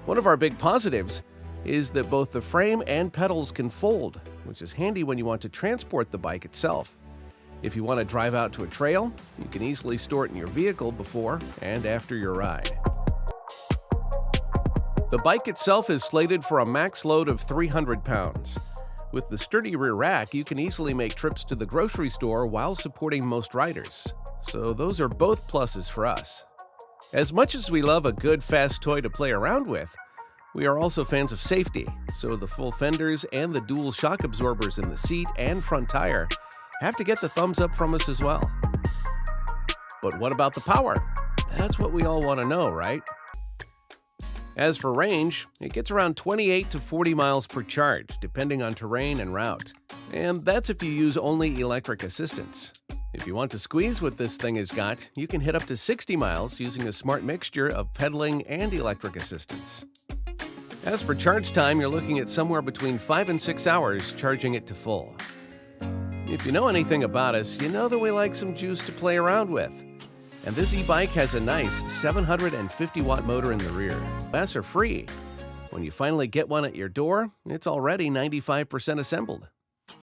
One of our big positives is that both the frame and pedals can fold, which is handy when you want to transport the bike itself. If you want to drive out to a trail, you can easily store it in your vehicle before and after your ride. The bike itself is slated for a max load of 300 pounds. With the sturdy rear rack, you can easily make trips to the grocery store while supporting most riders. So those are both pluses for us. As much as we love a good, fast toy to play around with, we are also fans of safety, so the full fenders and the dual shock absorbers in the seat and front tire have to get the thumbs up from us as well. But what about the power? That's what we all want to know, right? As for range, it gets around 28 to 40 miles per charge, depending on terrain and route. And that's if you use only electric assistance. If you want to squeeze what this thing has got, you can hit up to 60 miles using a smart mixture of pedaling and electric assistance. As for charge time, you're looking at somewhere between 5 and 6 hours charging it to full. If you know anything about us, you know that we like some juice to play around with. And this e-bike has a nice 750-watt motor in the rear. Both are free. When you finally get one at your door, it's already 95% assembled.